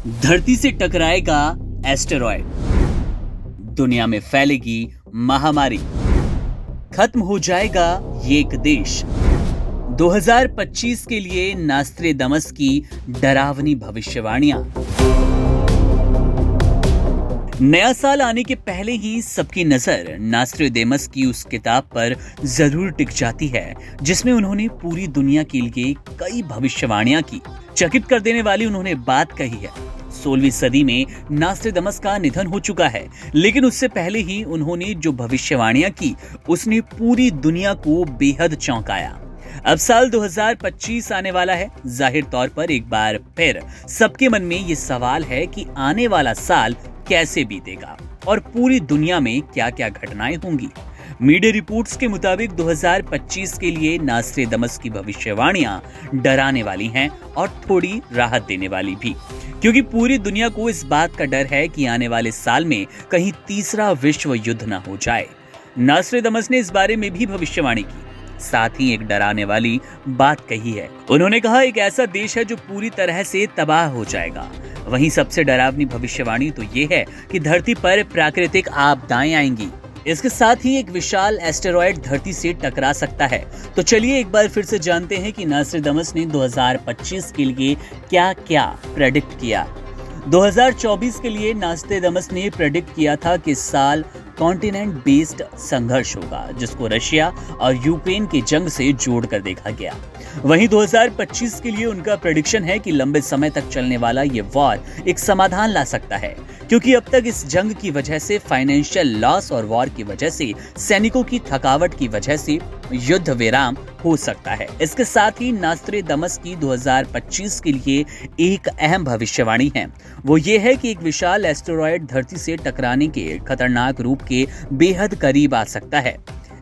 धरती से टकराएगा एस्टेरॉयड, दुनिया में फैलेगी महामारी, खत्म हो जाएगा ये एक देश। 2025 के लिए नास्ट्रेडमस की डरावनी भविष्यवाणियां। नया साल आने के पहले ही सबकी नजर नास्ट्रेडमस की उस किताब पर जरूर टिक जाती है जिसमें उन्होंने पूरी दुनिया के लिए कई भविष्यवाणियां की। चकित कर देने वाली उन्होंने बात कही है। 16वीं सदी में नास्ट्रेडमस का निधन हो चुका है, लेकिन उससे पहले ही उन्होंने जो भविष्यवाणियां की उसने पूरी दुनिया को बेहद चौंकाया। अब साल 2025 आने वाला है। जाहिर तौर पर एक बार फिर सबके मन में ये सवाल है कि आने वाला साल कैसे बीतेगा और पूरी दुनिया में क्या-क्या घटनाएं होंगी। मीडिया रिपोर्ट्स के मुताबिक 2025 के लिए नास्ट्रेडमस की भविष्यवाणियां डराने वाली हैं और थोड़ी राहत देने वाली भी, क्योंकि पूरी दुनिया को इस बात का डर है कि आने वाले साल में कहीं तीसरा विश्व युद्ध न हो जाए। नास्ट्रेडमस ने इस बारे में भी भविष्यवाणी की, साथ ही एक डराने वाली बात कही है। उन्होंने कहा, एक ऐसा देश है जो पूरी तरह से तबाह हो जाएगा। वहीं सबसे डरावनी भविष्यवाणी तो ये है कि धरती पर प्राकृतिक आपदाएं आएंगी। इसके साथ ही एक विशाल एस्टेरॉयड धरती से टकरा सकता है। तो चलिए एक बार फिर से जानते हैं कि नास्ट्रेडमस ने 2025 के लिए क्या-क्या प्रेडिक्ट किया। 2024 के लिए नास्ट्रेडमस ने प्रेडिक्ट किया था कि इस साल कॉन्टिनेंट बेस्ड संघर्ष होगा, जिसको रशिया और यूक्रेन की जंग से जोड़कर देखा गया। वहीं 2025 के लिए उनका प्रेडिक्शन है कि लंबे समय तक चलने वाला ये वॉर एक समाधान ला सकता है, क्योंकि अब तक इस जंग की वजह से फाइनेंशियल लॉस और वॉर की वजह से सैनिकों की थकावट की वजह से युद्ध विराम हो सकता है। इसके साथ ही नास्ट्रेडमस की 2025 के लिए एक अहम भविष्यवाणी है। वो ये है कि एक विशाल एस्टेरॉयड धरती से टकराने के खतरनाक रूप के बेहद करीब आ सकता है।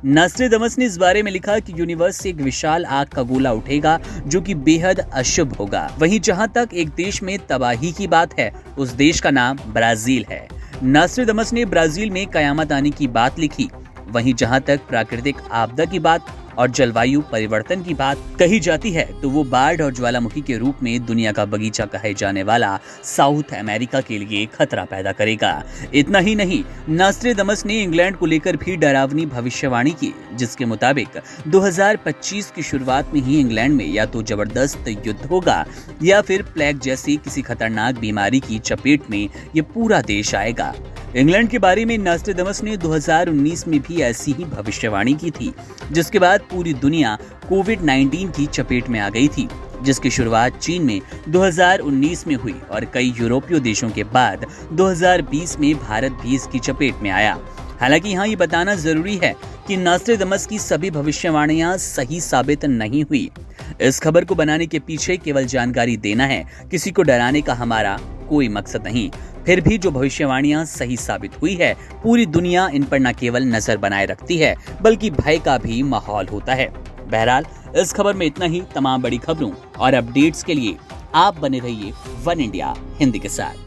नास्ट्रेडमस ने इस बारे में लिखा कि यूनिवर्स से एक विशाल आग का गोला उठेगा जो कि बेहद अशुभ होगा। वहीं जहां तक एक देश में तबाही की बात है, उस देश का नाम ब्राजील है। नास्ट्रेडमस ने ब्राजील में कयामत आने की बात लिखी। वहीं जहां तक प्राकृतिक आपदा की बात और जलवायु परिवर्तन की बात कही जाती है, तो वो बाढ़ और ज्वालामुखी के रूप में दुनिया का बगीचा कहे जाने वाला साउथ अमेरिका के लिए खतरा पैदा करेगा। इतना ही नहीं, नास्ट्रेडमस ने इंग्लैंड को लेकर भी डरावनी भविष्यवाणी की, जिसके मुताबिक 2025 की शुरुआत में ही इंग्लैंड में या तो जबरदस्त युद्ध होगा या फिर प्लेग जैसी किसी खतरनाक बीमारी की चपेट में ये पूरा देश आएगा। इंग्लैंड के बारे में नास्ट्रेडमस ने 2019 में भी ऐसी ही भविष्यवाणी की थी, जिसके बाद पूरी दुनिया कोविड-19 की चपेट में आ गई थी, जिसकी शुरुआत चीन में 2019 में हुई और कई यूरोपीय देशों के बाद 2020 में भारत भी इसकी चपेट में आया। हालांकि यहाँ ये बताना जरूरी है कि नास्ट्रेडमस की सभी भविष्यवाणियां सही साबित नहीं हुई। इस खबर को बनाने के पीछे केवल जानकारी देना है, किसी को डराने का हमारा कोई मकसद नहीं। फिर भी जो भविष्यवाणियां सही साबित हुई है, पूरी दुनिया इन पर न केवल नजर बनाए रखती है, बल्कि भय का भी माहौल होता है। बहरहाल, इस खबर में इतना ही। तमाम बड़ी खबरों और अपडेट्स के लिए आप बने रहिए वन इंडिया हिंदी के साथ।